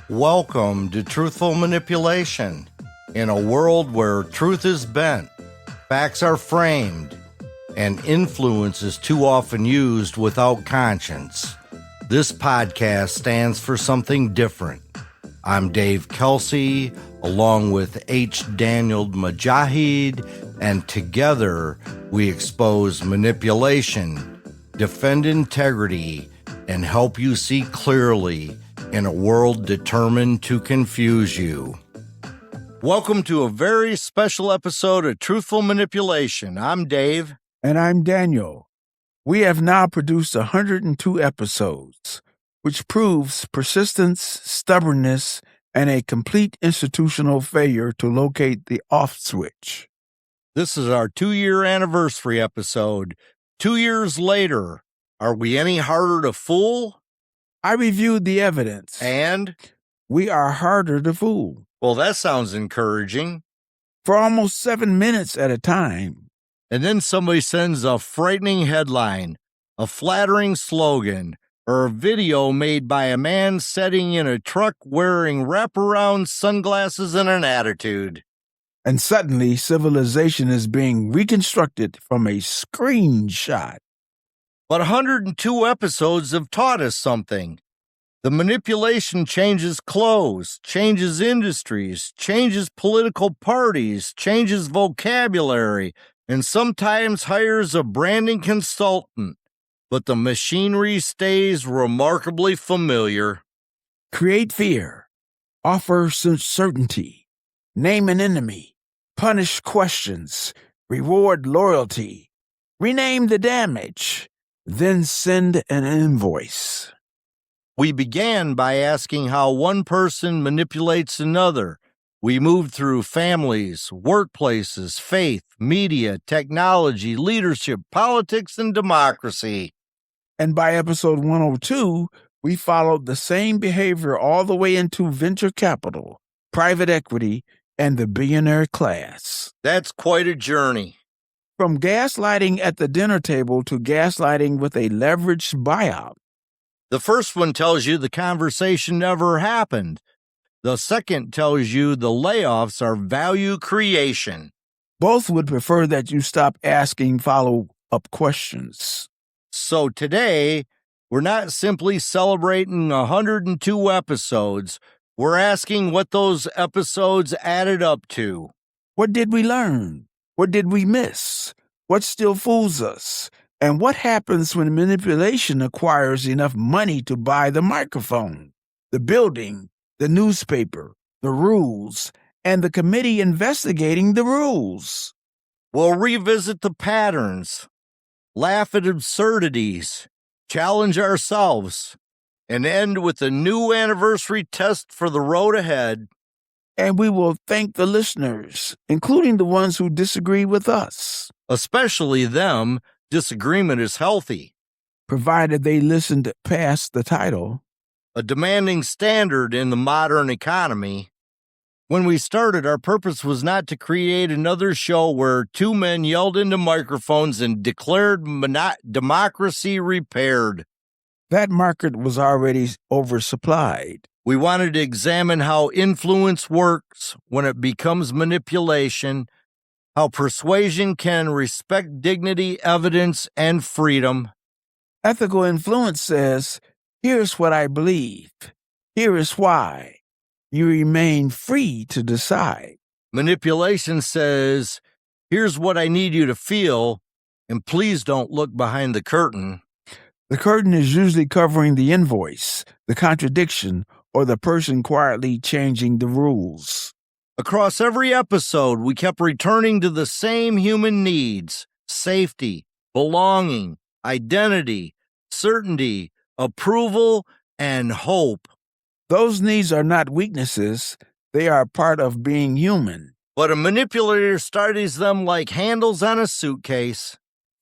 Welcome to Truthful Manipulation. In a world where truth is bent, facts are framed, and influence is too often used without conscience, this podcast stands for something different. I'm Dave Kelsey, along with H. Daniel Mujahid, and together we expose manipulation, defend integrity, and help you see clearly in a world determined to confuse you. Welcome to a very special episode of Truthful Manipulation. I'm Dave. And I'm Daniel. We have now produced 102 episodes, which proves persistence, stubbornness, and a complete institutional failure to locate the off switch. This is our 2-year anniversary episode. 2 years later, are we any harder to fool? I reviewed the evidence. And? We are harder to fool. Well, that sounds encouraging. For almost 7 minutes at a time. And then somebody sends a frightening headline, a flattering slogan, or a video made by a man sitting in a truck wearing wraparound sunglasses and an attitude. And suddenly, civilization is being reconstructed from a screenshot. But 102 episodes have taught us something. The manipulation changes clothes, changes industries, changes political parties, changes vocabulary, and sometimes hires a branding consultant. But the machinery stays remarkably familiar. Create fear. Offer certainty. Name an enemy. Punish questions. Reward loyalty. Rename the damage. Then send an invoice. We began by asking how one person manipulates another. We moved through families, workplaces, faith, media, technology, leadership, politics, and democracy. And by episode 102, we followed the same behavior all the way into venture capital, private equity, and the billionaire class. That's quite a journey. From gaslighting at the dinner table to gaslighting with a leveraged buyout. The first one tells you the conversation never happened. The second tells you the layoffs are value creation. Both would prefer that you stop asking follow-up questions. So today, we're not simply celebrating 102 episodes. We're asking what those episodes added up to. What did we learn? What did we miss? What still fools us? And what happens when manipulation acquires enough money to buy the microphone, the building, the newspaper, the rules, and the committee investigating the rules? We'll revisit the patterns, laugh at absurdities, challenge ourselves, and end with a new anniversary test for the road ahead. And we will thank the listeners, including the ones who disagree with us. Especially them. Disagreement is healthy. Provided they listened past the title. A demanding standard in the modern economy. When we started, our purpose was not to create another show where two men yelled into microphones and declared democracy repaired. That market was already oversupplied. We wanted to examine how influence works when it becomes manipulation, how persuasion can respect dignity, evidence, and freedom. Ethical influence says, here's what I believe. Here is why. You remain free to decide. Manipulation says, here's what I need you to feel, and please don't look behind the curtain. The curtain is usually covering the invoice, the contradiction, or the person quietly changing the rules. Across every episode, we kept returning to the same human needs: safety, belonging, identity, certainty, approval, and hope. Those needs are not weaknesses. They are part of being human. But a manipulator studies them like handles on a suitcase.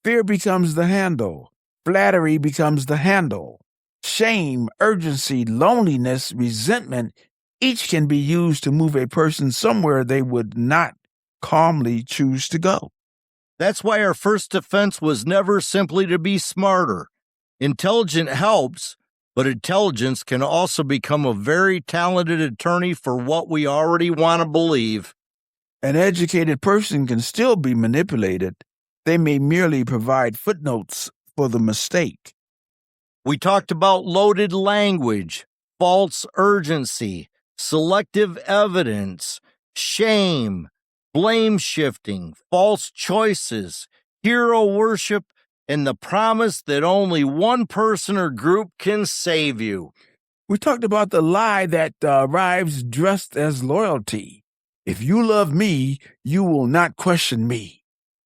Fear becomes the handle. Flattery becomes the handle. Shame, urgency, loneliness, resentment, each can be used to move a person somewhere they would not calmly choose to go. That's why our first defense was never simply to be smarter. Intelligent helps, But intelligence can also become a very talented attorney for what we already want to believe. An educated person can still be manipulated. They may merely provide footnotes for the mistake. We talked about loaded language, false urgency, selective evidence, shame, blame shifting, false choices, hero worship, and the promise that only one person or group can save you. We talked about the lie that arrives dressed as loyalty. If you love me, you will not question me.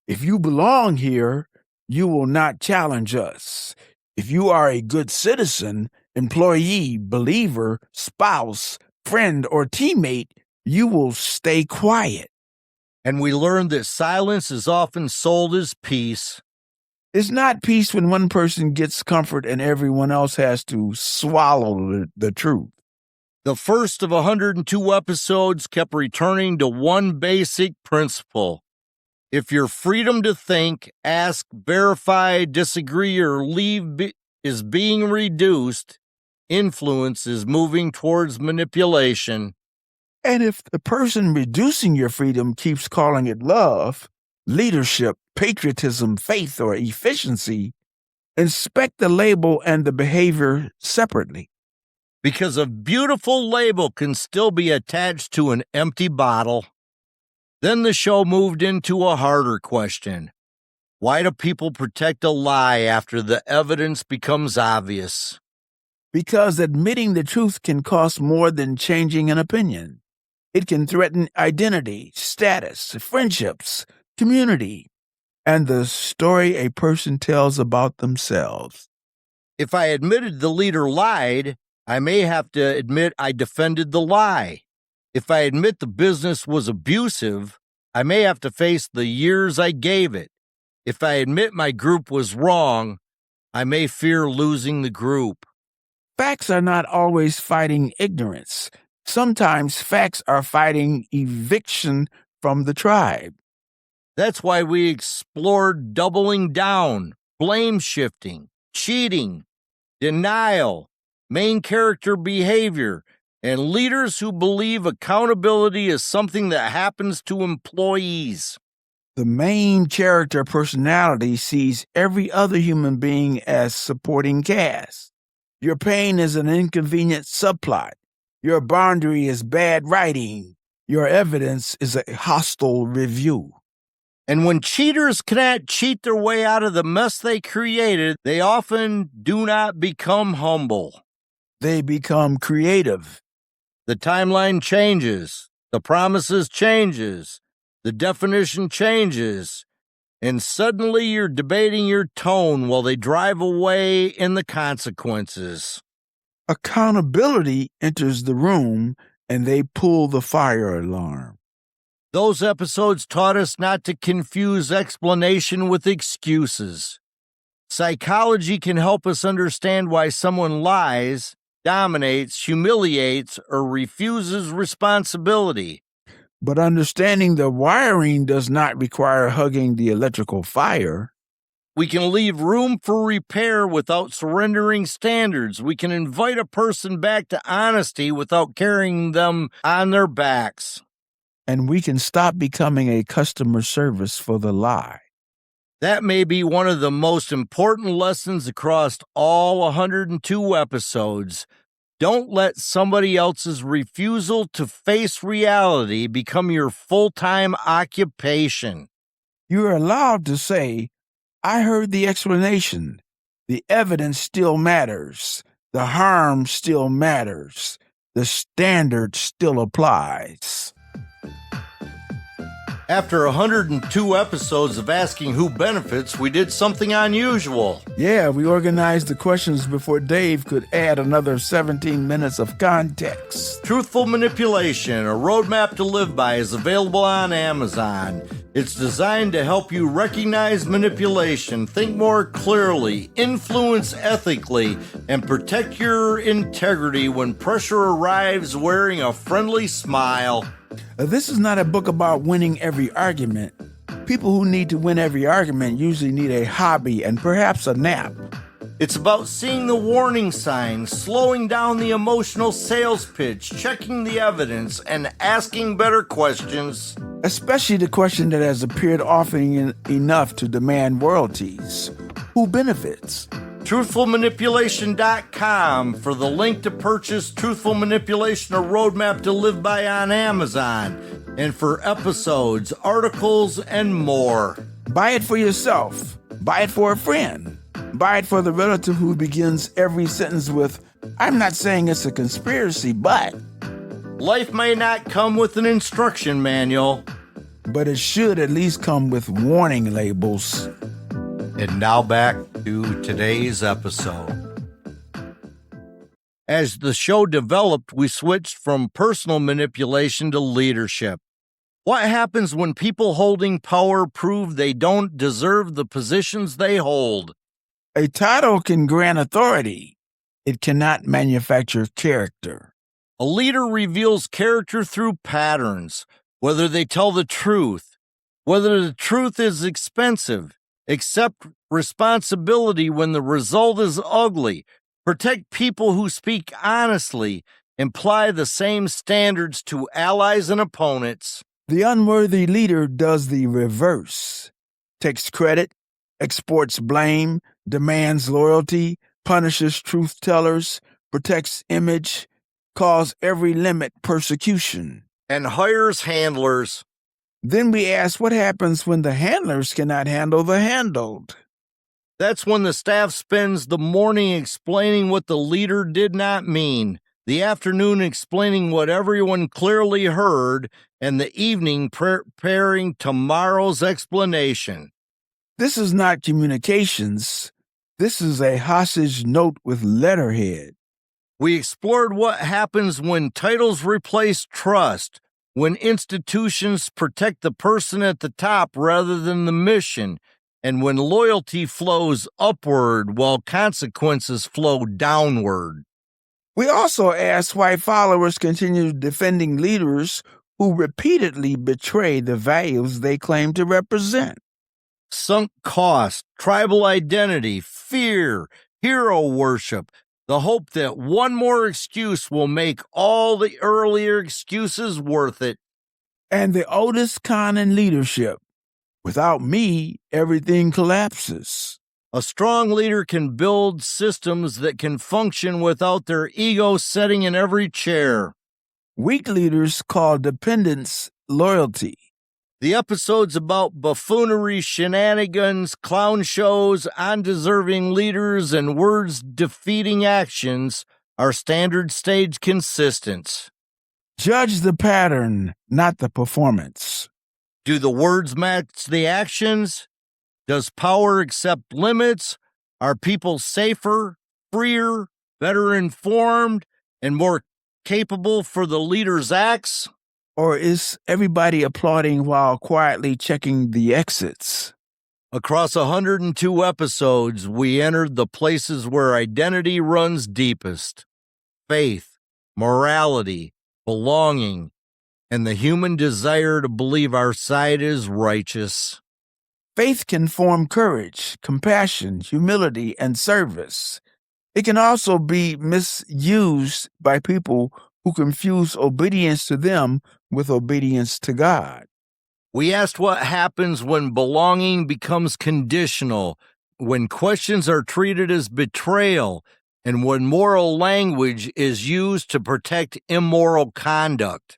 If you belong here, you will not challenge us. If you are a good citizen, employee, believer, spouse, friend, or teammate, you will stay quiet. And we learned that silence is often sold as peace. It's not peace when one person gets comfort and everyone else has to swallow the truth. The first of 102 episodes kept returning to one basic principle. If your freedom to think, ask, verify, disagree, or leave is being reduced, influence is moving towards manipulation. And if the person reducing your freedom keeps calling it love, leadership, patriotism, faith, or efficiency, inspect the label and the behavior separately. Because a beautiful label can still be attached to an empty bottle. Then the show moved into a harder question. Why do people protect a lie after the evidence becomes obvious? Because admitting the truth can cost more than changing an opinion. It can threaten identity, status, friendships, community, and the story a person tells about themselves. If I admitted the leader lied, I may have to admit I defended the lie. If I admit the business was abusive, I may have to face the years I gave it. If I admit my group was wrong, I may fear losing the group. Facts are not always fighting ignorance. Sometimes facts are fighting eviction from the tribe. That's why we explored doubling down, blame shifting, cheating, denial, main character behavior, and leaders who believe accountability is something that happens to employees. The main character personality sees every other human being as supporting cast. Your pain is an inconvenient subplot. Your boundary is bad writing. Your evidence is a hostile review. And when cheaters cannot cheat their way out of the mess they created, they often do not become humble. They become creative. The timeline changes, the promises changes, the definition changes, and suddenly you're debating your tone while they drive away in the consequences. Accountability enters the room and they pull the fire alarm. Those episodes taught us not to confuse explanation with excuses. Psychology can help us understand why someone lies, dominates, humiliates, or refuses responsibility. But understanding the wiring does not require hugging the electrical fire. We can leave room for repair without surrendering standards. We can invite a person back to honesty without carrying them on their backs. And we can stop becoming a customer service for the lie. That may be one of the most important lessons across all 102 episodes. Don't let somebody else's refusal to face reality become your full-time occupation. You're allowed to say, I heard the explanation. The evidence still matters. The harm still matters. The standard still applies. After 102 episodes of asking who benefits, we did something unusual. Yeah, we organized the questions before Dave could add another 17 minutes of context. Truthful Manipulation, a roadmap to live by, is available on Amazon. It's designed to help you recognize manipulation, think more clearly, influence ethically, and protect your integrity when pressure arrives wearing a friendly smile. This is not a book about winning every argument. People who need to win every argument usually need a hobby and perhaps a nap. It's about seeing the warning signs, slowing down the emotional sales pitch, checking the evidence, and asking better questions. Especially the question that has appeared often enough to demand royalties. Who benefits? TruthfulManipulation.com for the link to purchase Truthful Manipulation, a roadmap to live by on Amazon, and for episodes, articles, and more. Buy it for yourself. Buy it for a friend. Buy it for the relative who begins every sentence with, "I'm not saying it's a conspiracy, but..." Life may not come with an instruction manual, but it should at least come with warning labels. And now back to today's episode. As the show developed, we switched from personal manipulation to leadership. What happens when people holding power prove they don't deserve the positions they hold? A title can grant authority. It cannot manufacture character. A leader reveals character through patterns, whether they tell the truth, whether the truth is expensive, accept responsibility when the result is ugly, protect people who speak honestly, apply the same standards to allies and opponents. The unworthy leader does the reverse, takes credit, exports blame, demands loyalty, punishes truth tellers, protects image, calls every limit persecution, and hires handlers. Then we ask what happens when the handlers cannot handle the handled. That's when the staff spends the morning explaining what the leader did not mean, the afternoon explaining what everyone clearly heard, and the evening preparing tomorrow's explanation. This is not communications. This is a hostage note with letterhead. We explored what happens when titles replace trust, when institutions protect the person at the top rather than the mission, and when loyalty flows upward while consequences flow downward. We also asked why followers continue defending leaders who repeatedly betray the values they claim to represent. Sunk cost, tribal identity, fear, hero worship, the hope that one more excuse will make all the earlier excuses worth it. And the oldest con in leadership: without me, everything collapses. A strong leader can build systems that can function without their ego sitting in every chair. Weak leaders call dependence loyalty. The episodes about buffoonery, shenanigans, clown shows, undeserving leaders, and words defeating actions are standard stage consistence. Judge the pattern, not the performance. Do the words match the actions? Does power accept limits? Are people safer, freer, better informed, and more capable for the leader's acts? Or is everybody applauding while quietly checking the exits? Across 102 episodes, we entered the places where identity runs deepest: faith, morality, belonging, and the human desire to believe our side is righteous. Faith can form courage, compassion, humility, and service. It can also be misused by people who confuse obedience to them with obedience to God. We asked what happens when belonging becomes conditional, when questions are treated as betrayal, and when moral language is used to protect immoral conduct.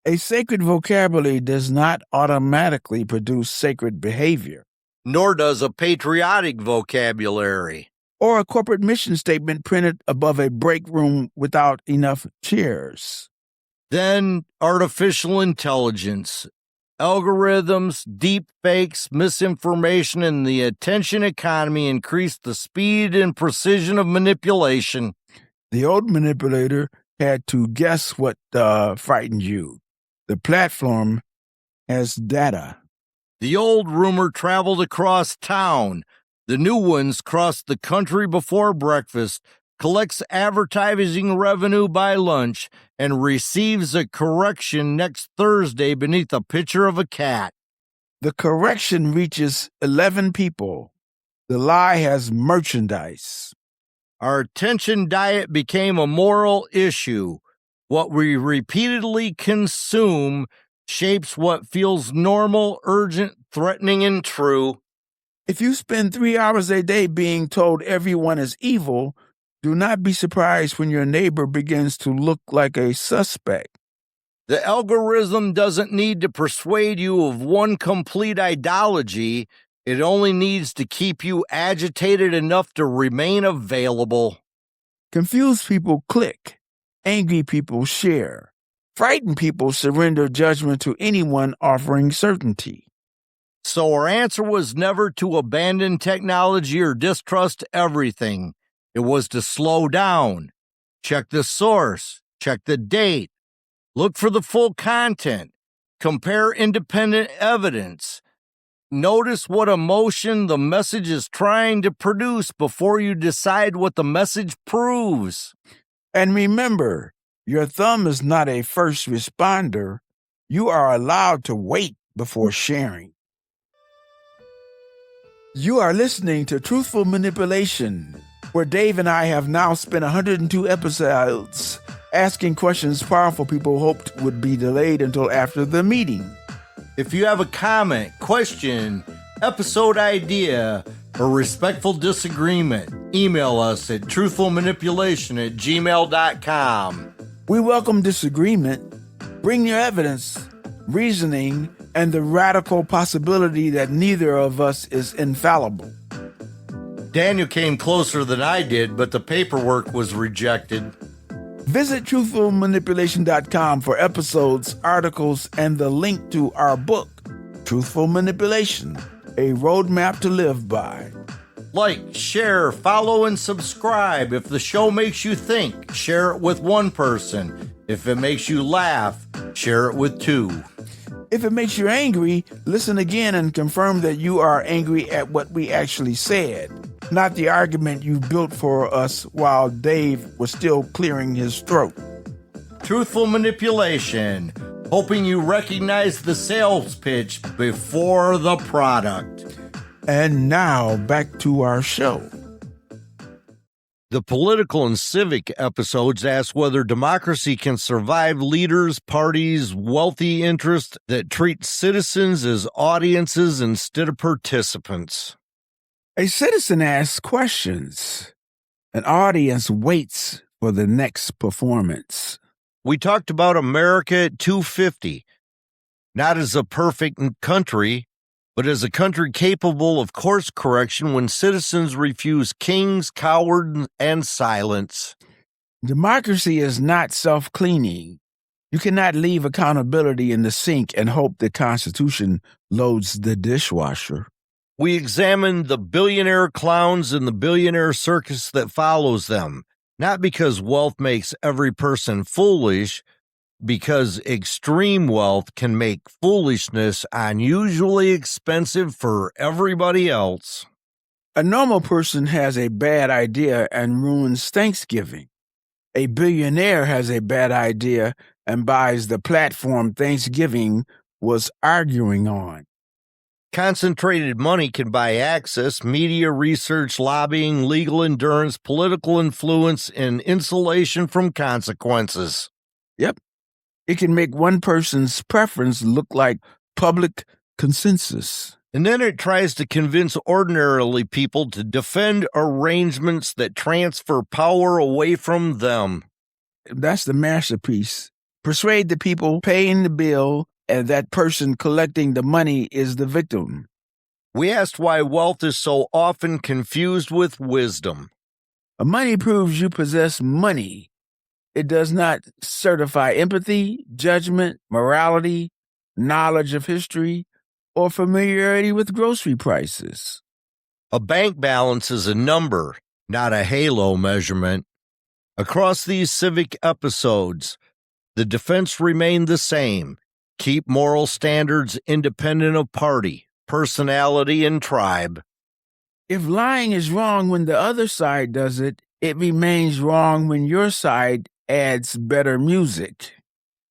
A sacred vocabulary does not automatically produce sacred behavior. Nor does a patriotic vocabulary. Or a corporate mission statement printed above a break room without enough chairs. Then artificial intelligence, algorithms, deep fakes, misinformation, and the attention economy increase the speed and precision of manipulation. The old manipulator had to guess what frightened you. The platform has data. The old rumor traveled across town. The new ones crossed the country before breakfast, collects advertising revenue by lunch, and receives a correction next Thursday beneath a picture of a cat. The correction reaches 11 people. The lie has merchandise. Our attention diet became a moral issue. What we repeatedly consume shapes what feels normal, urgent, threatening, and true. If you spend 3 hours a day being told everyone is evil, do not be surprised when your neighbor begins to look like a suspect. The algorithm doesn't need to persuade you of one complete ideology. It only needs to keep you agitated enough to remain available. Confused people click. Angry people share. Frightened people surrender judgment to anyone offering certainty. So our answer was never to abandon technology or distrust everything. It was to slow down, check the source, check the date, look for the full content, compare independent evidence. Notice what emotion the message is trying to produce before you decide what the message proves. And remember, your thumb is not a first responder. You are allowed to wait before sharing. You are listening to Truthful Manipulation, where Dave and I have now spent 102 episodes asking questions powerful people hoped would be delayed until after the meeting. If you have a comment, question, episode idea, or respectful disagreement, email us at truthfulmanipulation@gmail.com. We welcome disagreement. Bring your evidence, reasoning, and the radical possibility that neither of us is infallible. Daniel came closer than I did, but the paperwork was rejected. Visit truthfulmanipulation.com for episodes, articles, and the link to our book, Truthful Manipulation, a roadmap to live by. Like, share, follow, and subscribe. If the show makes you think, share it with one person. If it makes you laugh, share it with two. If it makes you angry, listen again and confirm that you are angry at what we actually said, not the argument you built for us while Dave was still clearing his throat. Truthful Manipulation, hoping you recognize the sales pitch before the product. And now, back to our show. The political and civic episodes ask whether democracy can survive leaders, parties, wealthy interests that treat citizens as audiences instead of participants. A citizen asks questions. An audience waits for the next performance. We talked about America at 250, not as a perfect country, but as a country capable of course correction when citizens refuse kings, cowards, and silence. Democracy is not self-cleaning. You cannot leave accountability in the sink and hope the Constitution loads the dishwasher. We examined the billionaire clowns and the billionaire circus that follows them, not because wealth makes every person foolish, because extreme wealth can make foolishness unusually expensive for everybody else. A normal person has a bad idea and ruins Thanksgiving. A billionaire has a bad idea and buys the platform Thanksgiving was arguing on. Concentrated money can buy access, media research, lobbying, legal endurance, political influence, and insulation from consequences. Yep. It can make one person's preference look like public consensus. And then it tries to convince ordinarily people to defend arrangements that transfer power away from them. That's the masterpiece. Persuade the people paying the bill and that person collecting the money is the victim. We asked why wealth is so often confused with wisdom. Money proves you possess money. It does not certify empathy, judgment, morality, knowledge of history, or familiarity with grocery prices. A bank balance is a number, not a halo measurement. Across these civic episodes, the defense remained the same. Keep moral standards independent of party, personality, and tribe. If lying is wrong when the other side does it, it remains wrong when your side adds better music.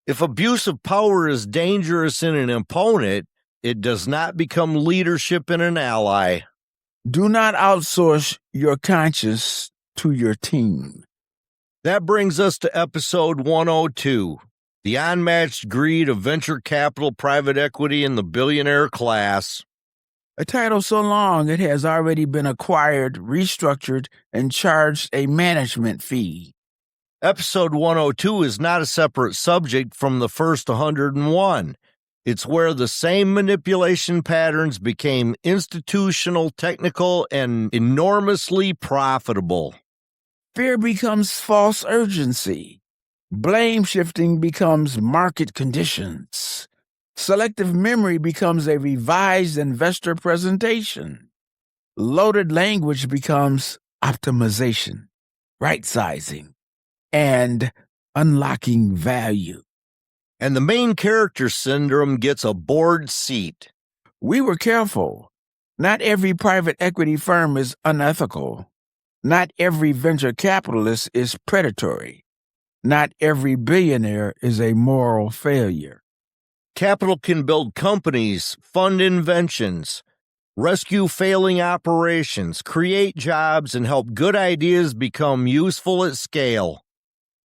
If abuse of power is dangerous in an opponent, it does not become leadership in an ally. Do not outsource your conscience to your team. That brings us to episode 102, the unmatched greed of venture capital, private equity, and the billionaire class. A title so long it has already been acquired, restructured, and charged a management fee. Episode 102 is not a separate subject from the first 101. It's where the same manipulation patterns became institutional, technical, and enormously profitable. Fear becomes false urgency. Blame shifting becomes market conditions. Selective memory becomes a revised investor presentation. Loaded language becomes optimization, right sizing, and unlocking value. And the main character syndrome gets a board seat. We were careful. Not every private equity firm is unethical. Not every venture capitalist is predatory. Not every billionaire is a moral failure. Capital can build companies, fund inventions, rescue failing operations, create jobs, and help good ideas become useful at scale.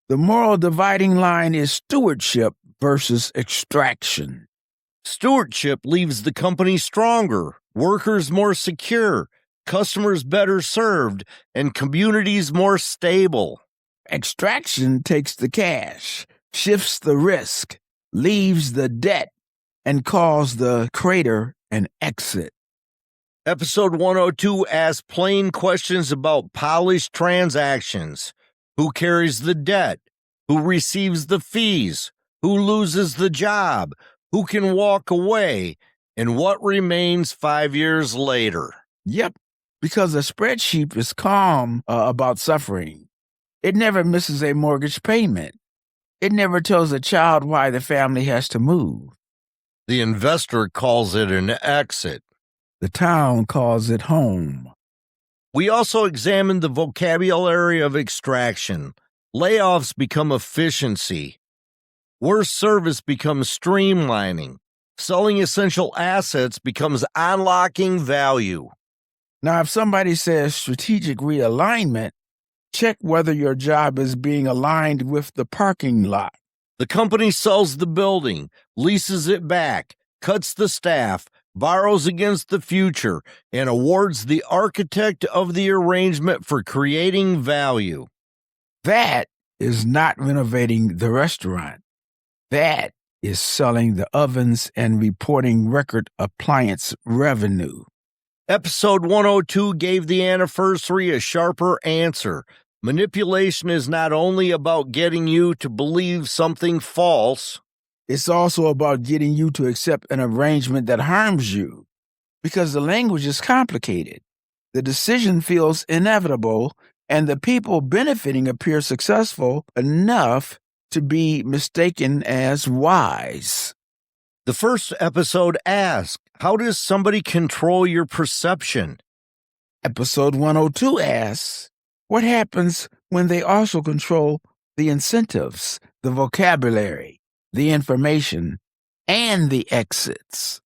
The moral dividing line is stewardship versus extraction. Stewardship leaves the company stronger, workers more secure, customers better served, and communities more stable. Extraction takes the cash, shifts the risk, leaves the debt, and calls the crater an exit. Episode 102 asks plain questions about polished transactions. Who carries the debt? Who receives the fees? Who loses the job? Who can walk away? And what remains 5 years later? Yep, because a spreadsheet is calm about suffering. It never misses a mortgage payment. It never tells a child why the family has to move. The investor calls it an exit. The town calls it home. We also examined the vocabulary of extraction. Layoffs become efficiency. Worse service becomes streamlining. Selling essential assets becomes unlocking value. Now, if somebody says strategic realignment, check whether your job is being aligned with the parking lot. The company sells the building, leases it back, cuts the staff, borrows against the future, and awards the architect of the arrangement for creating value. That is not renovating the restaurant. That is selling the ovens and reporting record appliance revenue. Episode 102 gave the anniversary a sharper answer. Manipulation is not only about getting you to believe something false. It's also about getting you to accept an arrangement that harms you, because the language is complicated. The decision feels inevitable, and the people benefiting appear successful enough to be mistaken as wise. The first episode asked, how does somebody control your perception? Episode 102 asks, what happens when they also control the incentives, the vocabulary, the information, and the exits?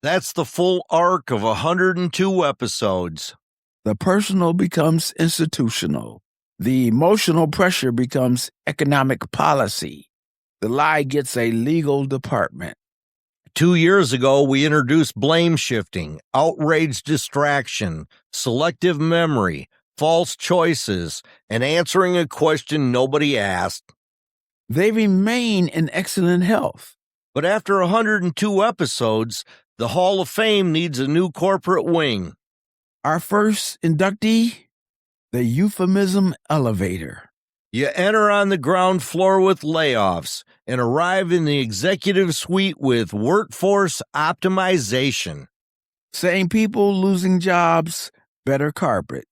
That's the full arc of 102 episodes. The personal becomes institutional. The emotional pressure becomes economic policy. The lie gets a legal department. 2 years ago, we introduced blame shifting, outrage distraction, selective memory, false choices, and answering a question nobody asked. They remain in excellent health. But after 102 episodes, the Hall of Fame needs a new corporate wing. Our first inductee, the euphemism elevator. You enter on the ground floor with layoffs and arrive in the executive suite with workforce optimization. Same people losing jobs, better carpet.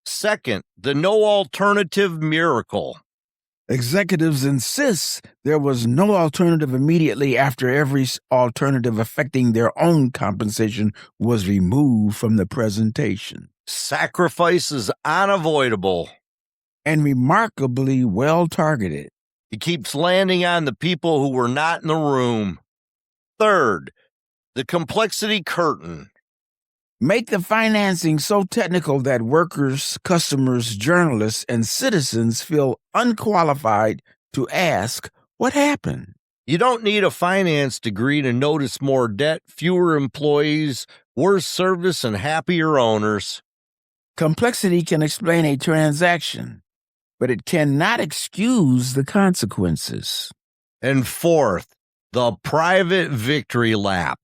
Second, the no alternative miracle. Executives insist there was no alternative immediately after every alternative affecting their own compensation was removed from the presentation. Sacrifice is unavoidable. And remarkably well targeted. It keeps landing on the people who were not in the room. Third, the complexity curtain. Make the financing so technical that workers, customers, journalists, and citizens feel unqualified to ask, what happened? You don't need a finance degree to notice more debt, fewer employees, worse service, and happier owners. Complexity can explain a transaction, but it cannot excuse the consequences. And fourth, the private victory lap.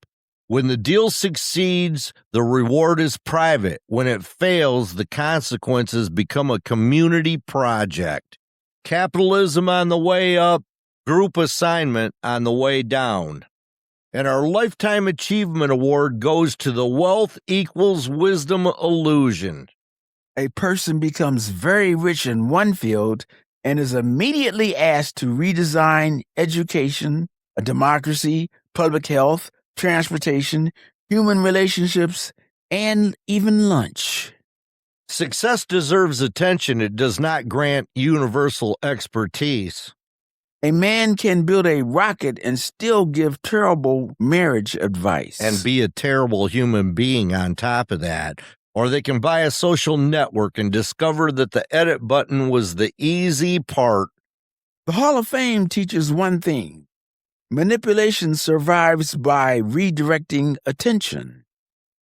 When the deal succeeds, the reward is private. When it fails, the consequences become a community project. Capitalism on the way up, group assignment on the way down. And our Lifetime Achievement Award goes to the wealth equals wisdom illusion. A person becomes very rich in one field and is immediately asked to redesign education, a democracy, public health, transportation, human relationships, and even lunch. Success deserves attention. It does not grant universal expertise. A man can build a rocket and still give terrible marriage advice. And be a terrible human being on top of that. Or they can buy a social network and discover that the edit button was the easy part. The Hall of Fame teaches one thing. Manipulation survives by redirecting attention.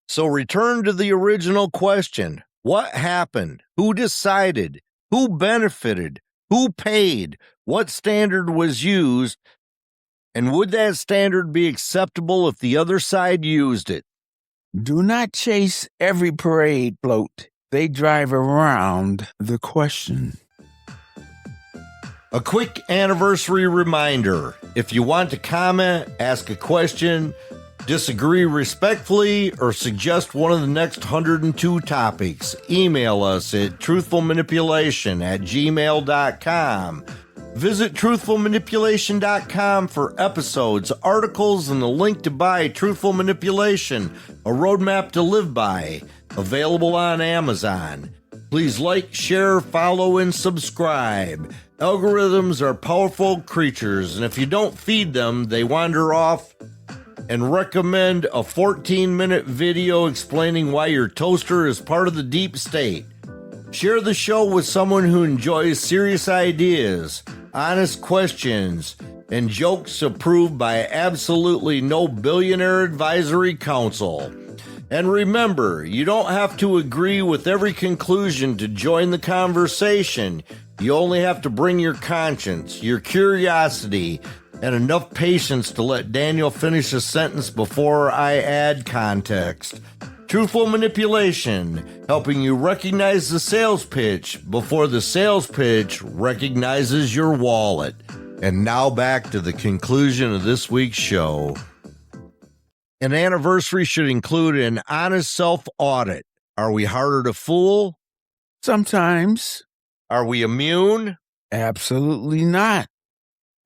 So return to the original question. What happened? Who decided? Who benefited? Who paid? What standard was used? And would that standard be acceptable if the other side used it? Do not chase every parade float. They drive around the question. A quick anniversary reminder. If you want to comment, ask a question, disagree respectfully, or suggest one of the next 102 topics, email us at truthfulmanipulation@gmail.com. Visit truthfulmanipulation.com for episodes, articles, and the link to buy Truthful Manipulation, a roadmap to live by, available on Amazon. Please like, share, follow, and subscribe. Algorithms are powerful creatures, and if you don't feed them, they wander off. And recommend a 14-minute video explaining why your toaster is part of the deep state. Share the show with someone who enjoys serious ideas, honest questions, and jokes approved by absolutely no billionaire advisory council. And remember, you don't have to agree with every conclusion to join the conversation. You only have to bring your conscience, your curiosity, and enough patience to let Daniel finish a sentence before I add context. Truthful Manipulation, helping you recognize the sales pitch before the sales pitch recognizes your wallet. And now back to the conclusion of this week's show. An anniversary should include an honest self-audit. Are we harder to fool? Sometimes. Are we immune? Absolutely not.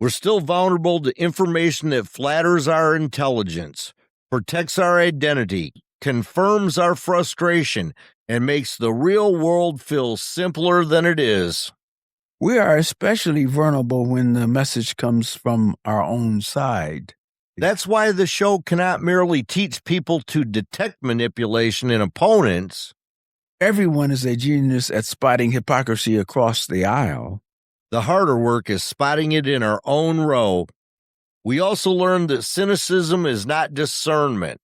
We're still vulnerable to information that flatters our intelligence, protects our identity, confirms our frustration, and makes the real world feel simpler than it is. We are especially vulnerable when the message comes from our own side. That's why the show cannot merely teach people to detect manipulation in opponents. Everyone is a genius at spotting hypocrisy across the aisle. The harder work is spotting it in our own row. We also learned that cynicism is not discernment.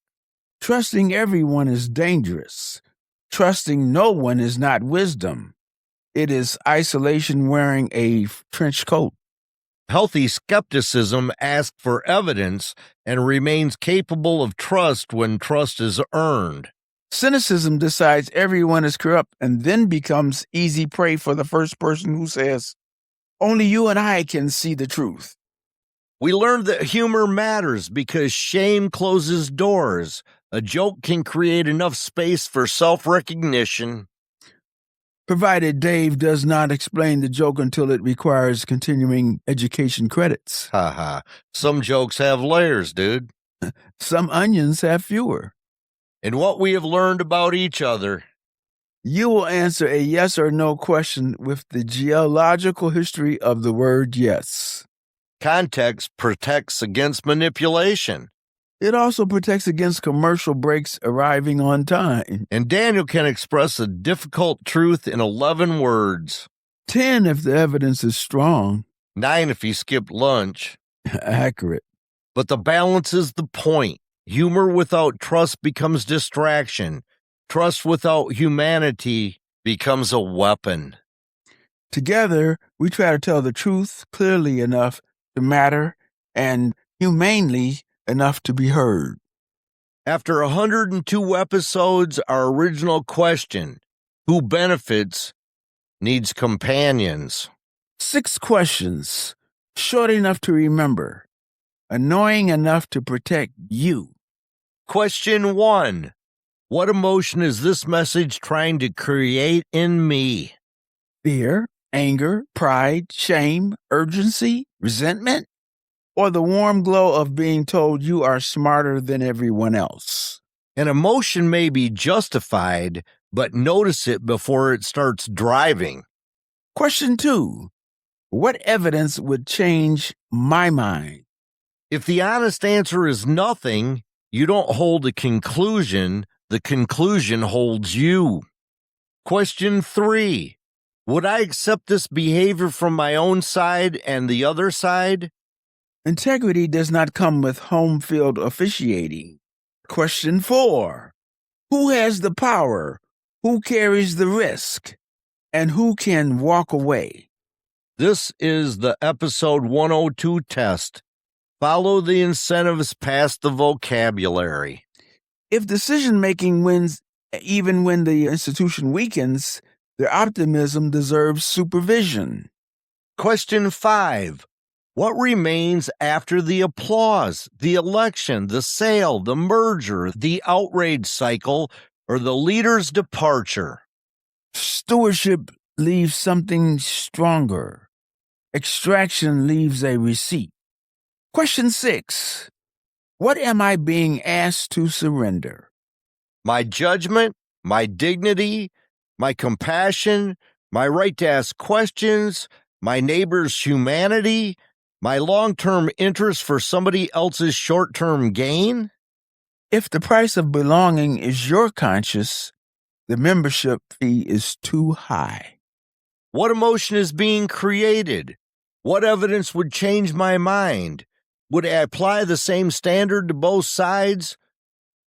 Trusting everyone is dangerous. Trusting no one is not wisdom. It is isolation wearing a trench coat. Healthy skepticism asks for evidence and remains capable of trust when trust is earned. Cynicism decides everyone is corrupt and then becomes easy prey for the first person who says, only you and I can see the truth. We learned that humor matters because shame closes doors. A joke can create enough space for self-recognition. Provided Dave does not explain the joke until it requires continuing education credits. Haha. Some jokes have layers, dude. Some onions have fewer. And what we have learned about each other. You will answer a yes or no question with the geological history of the word yes. Context protects against manipulation. It also protects against commercial breaks arriving on time. And Daniel can express a difficult truth in 11 words. 10 if the evidence is strong. 9 if he skipped lunch. Accurate. But the balance is the point. Humor without trust becomes distraction. Trust without humanity becomes a weapon. Together, we try to tell the truth clearly enough to matter and humanely enough to be heard. After 102 episodes, our original question, who benefits, needs companions. 6 questions, short enough to remember, annoying enough to protect you. Question 1. What emotion is this message trying to create in me? Fear, anger, pride, shame, urgency, resentment, or the warm glow of being told you are smarter than everyone else? An emotion may be justified, but notice it before it starts driving. Question 2. What evidence would change my mind? If the honest answer is nothing, you don't hold a conclusion, the conclusion holds you. Question 3. Would I accept this behavior from my own side and the other side? Integrity does not come with home field officiating. Question 4. Who has the power? Who carries the risk? And who can walk away? This is the episode 102 test. Follow the incentives past the vocabulary. If decision-making wins even when the institution weakens, their optimism deserves supervision. Question 5. What remains after the applause, the election, the sale, the merger, the outrage cycle, or the leader's departure? Stewardship leaves something stronger. Extraction leaves a receipt. Question 6. What am I being asked to surrender? My judgment, my dignity, my compassion, my right to ask questions, my neighbor's humanity, my long-term interest for somebody else's short-term gain? If the price of belonging is your conscience, the membership fee is too high. What emotion is being created? What evidence would change my mind? Would I apply the same standard to both sides?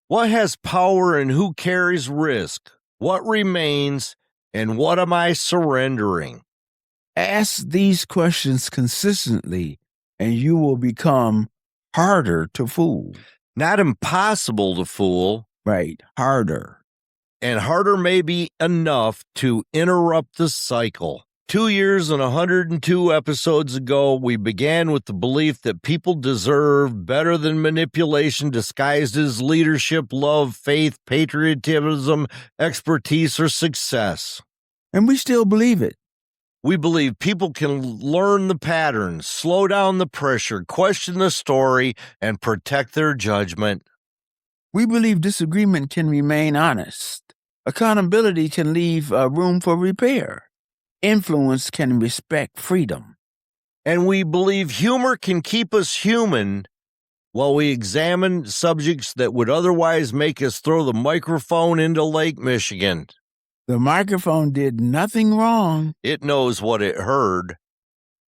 What has power and who carries risk? What remains and what am I surrendering? Ask these questions consistently, and you will become harder to fool. Not impossible to fool. Right, harder. And harder may be enough to interrupt the cycle. 2 years and 102 episodes ago, we began with the belief that people deserve better than manipulation disguised as leadership, love, faith, patriotism, expertise, or success. And we still believe it. We believe people can learn the patterns, slow down the pressure, question the story, and protect their judgment. We believe disagreement can remain honest. Accountability can leave room for repair. Influence can respect freedom. And we believe humor can keep us human while we examine subjects that would otherwise make us throw the microphone into Lake Michigan. The microphone did nothing wrong. It knows what it heard.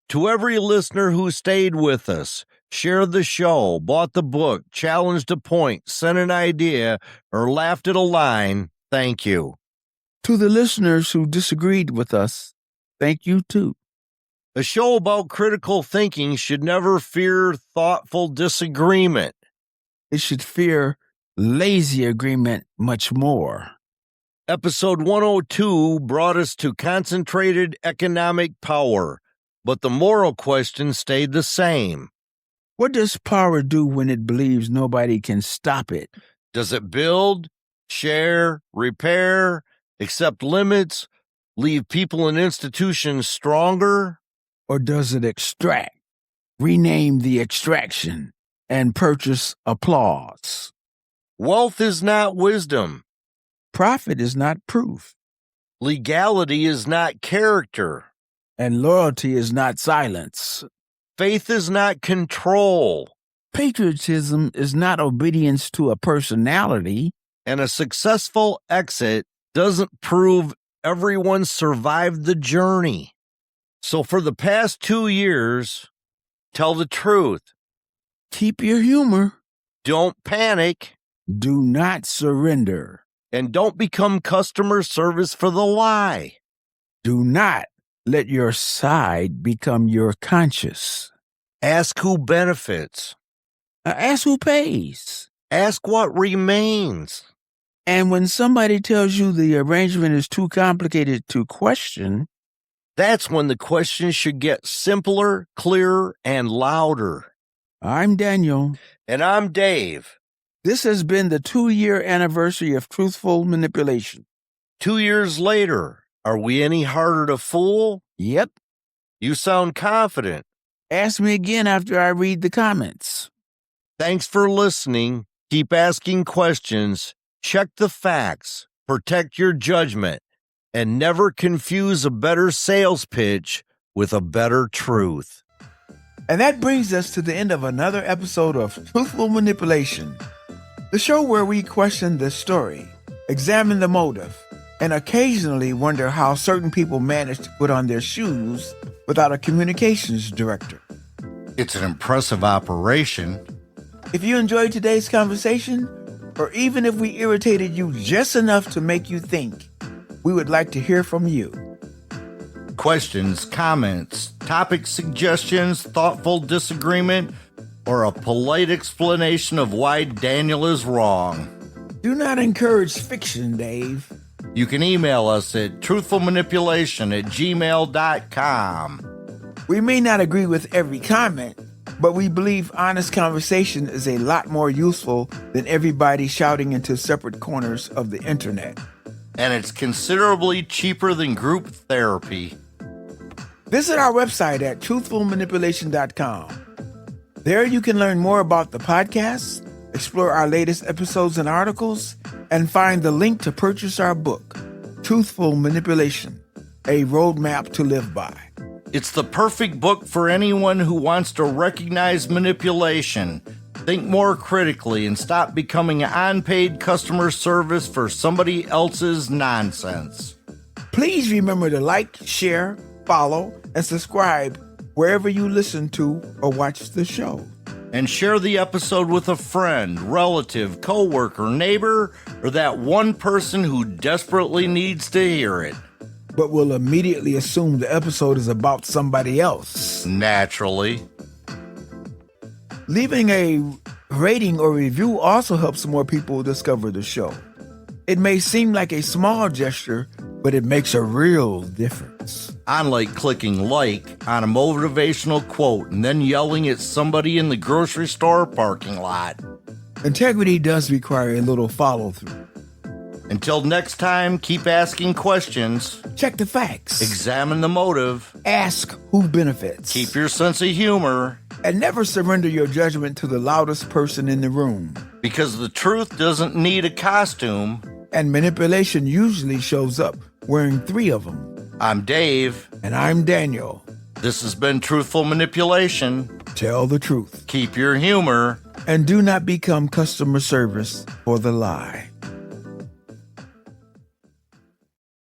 To every listener who stayed with us, shared the show, bought the book, challenged a point, sent an idea, or laughed at a line, thank you. To the listeners who disagreed with us, thank you too. A show about critical thinking should never fear thoughtful disagreement. It should fear lazy agreement much more. Episode 102 brought us to concentrated economic power, but the moral question stayed the same. What does power do when it believes nobody can stop it? Does it build, share, repair, accept limits, leave people and institutions stronger? Or does it extract, rename the extraction, and purchase applause? Wealth is not wisdom. Profit is not proof. Legality is not character. And loyalty is not silence. Faith is not control. Patriotism is not obedience to a personality. And a successful exit doesn't prove everyone survived the journey. So for the past 2 years, tell the truth. Keep your humor. Don't panic. Do not surrender. And don't become customer service for the lie. Do not let your side become your conscience. Ask who benefits. Ask who pays. Ask what remains. And when somebody tells you the arrangement is too complicated to question, that's when the questions should get simpler, clearer, and louder. I'm Daniel. And I'm Dave. This has been the 2-year anniversary of truthful manipulation. 2 years later, are we any harder to fool? Yep. You sound confident. Ask me again after I read the comments. Thanks for listening. Keep asking questions. Check the facts. Protect your judgment. And never confuse a better sales pitch with a better truth. And that brings us to the end of another episode of Truthful Manipulation, the show where we question the story, examine the motive, and occasionally wonder how certain people manage to put on their shoes without a communications director. It's an impressive operation. If you enjoyed today's conversation, or even if we irritated you just enough to make you think, we would like to hear from you. Questions, comments, topic suggestions, thoughtful disagreement, or a polite explanation of why Daniel is wrong. Do not encourage fiction, Dave. You can email us at truthfulmanipulation@gmail.com. We may not agree with every comment, but we believe honest conversation is a lot more useful than everybody shouting into separate corners of the internet. And it's considerably cheaper than group therapy. Visit our website at truthfulmanipulation.com. There you can learn more about the podcast, explore our latest episodes and articles, and find the link to purchase our book, Truthful Manipulation, a roadmap to live by. It's the perfect book for anyone who wants to recognize manipulation, think more critically, and stop becoming unpaid customer service for somebody else's nonsense. Please remember to like, share, follow, and subscribe wherever you listen to or watch the show. And share the episode with a friend, relative, coworker, neighbor, or that one person who desperately needs to hear it. But will immediately assume the episode is about somebody else. Naturally. Leaving a rating or review also helps more people discover the show. It may seem like a small gesture, but it makes a real difference. Unlike clicking like on a motivational quote and then yelling at somebody in the grocery store parking lot. Integrity does require a little follow-through. Until next time, keep asking questions. Check the facts. Examine the motive. Ask who benefits. Keep your sense of humor. And never surrender your judgment to the loudest person in the room. Because the truth doesn't need a costume. And manipulation usually shows up wearing 3 of them. I'm Dave. And I'm Daniel. This has been Truthful Manipulation. Tell the truth. Keep your humor. And do not become customer service for the lie.